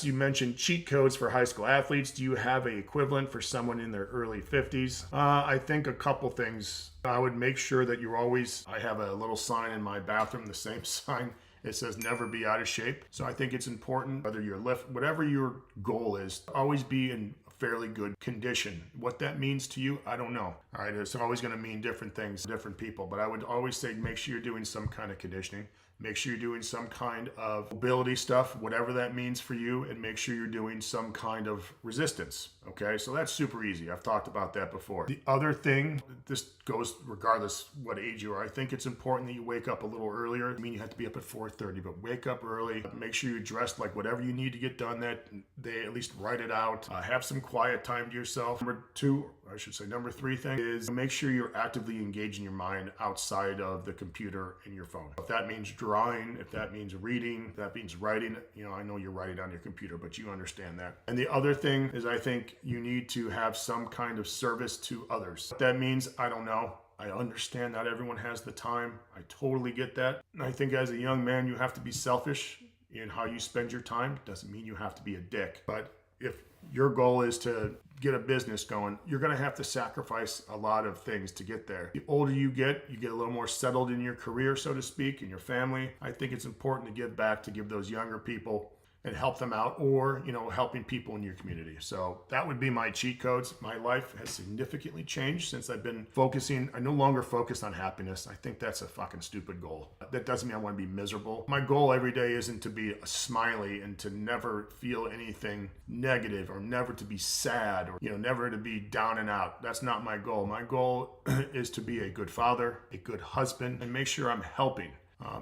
You mentioned cheat codes for high school athletes. Do you have a equivalent for someone in their early 50s? I think a couple things. I would make sure that you're always, I have a little sign in my bathroom, the same sign. It says never be out of shape. So I think it's important, whether you're whatever your goal is, always be in fairly good condition. What that means to you, I don't know. All right, it's always going to mean different things to different people, but I would always say make sure you're doing some kind of conditioning. Make sure you're doing some kind of mobility stuff, whatever that means for you, and make sure you're doing some kind of resistance. Okay, so that's super easy. I've talked about that before. The other thing, this goes regardless what age you are, I think it's important that you wake up a little earlier. I mean, you have to be up at 4:30, but wake up early. Make sure you're dressed like whatever you need to get done that day, at least write it out. Have some quiet time to yourself. Number three thing is make sure you're actively engaging your mind outside of the computer and your phone. If that means drawing, if that means reading, if that means writing, I know you're writing on your computer, but you understand that. And the other thing is I think you need to have some kind of service to others. What that means, I don't know. I understand not everyone has the time. I totally get that. And I think as a young man, you have to be selfish in how you spend your time. Doesn't mean you have to be a dick, but if your goal is to get a business going, you're going to have to sacrifice a lot of things to get there. The older you get a little more settled in your career, so to speak, in your family. I think it's important to give back, to give those younger people and help them out, or helping people in your community. So that would be my cheat codes. My life has significantly changed since I've been focusing. I no longer focus on happiness. I think that's a fucking stupid goal. That doesn't mean I want to be miserable. My goal every day isn't to be a smiley and to never feel anything negative, or never to be sad, or never to be down and out. That's not my goal. My goal is to be a good father, a good husband, and make sure I'm helping.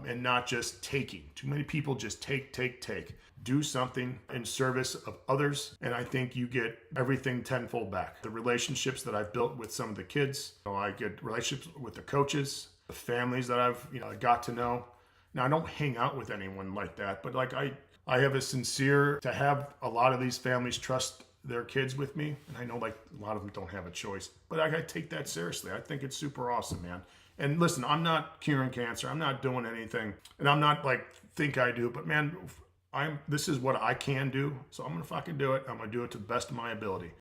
And not just taking. Too many people just take. Do something in service of others, and I think you get everything tenfold back. The relationships that I've built with some of the kids, I get relationships with the coaches, the families that I've got to know. Now, I don't hang out with anyone like that, but I have a sincere to have a lot of these families trust their kids with me, and I know a lot of them don't have a choice, but I take that seriously. I think it's super awesome, man. And listen, I'm not curing cancer. I'm not doing anything. And I'm not think I do, but man, this is what I can do. So I'm going to fucking do it. I'm going to do it to the best of my ability.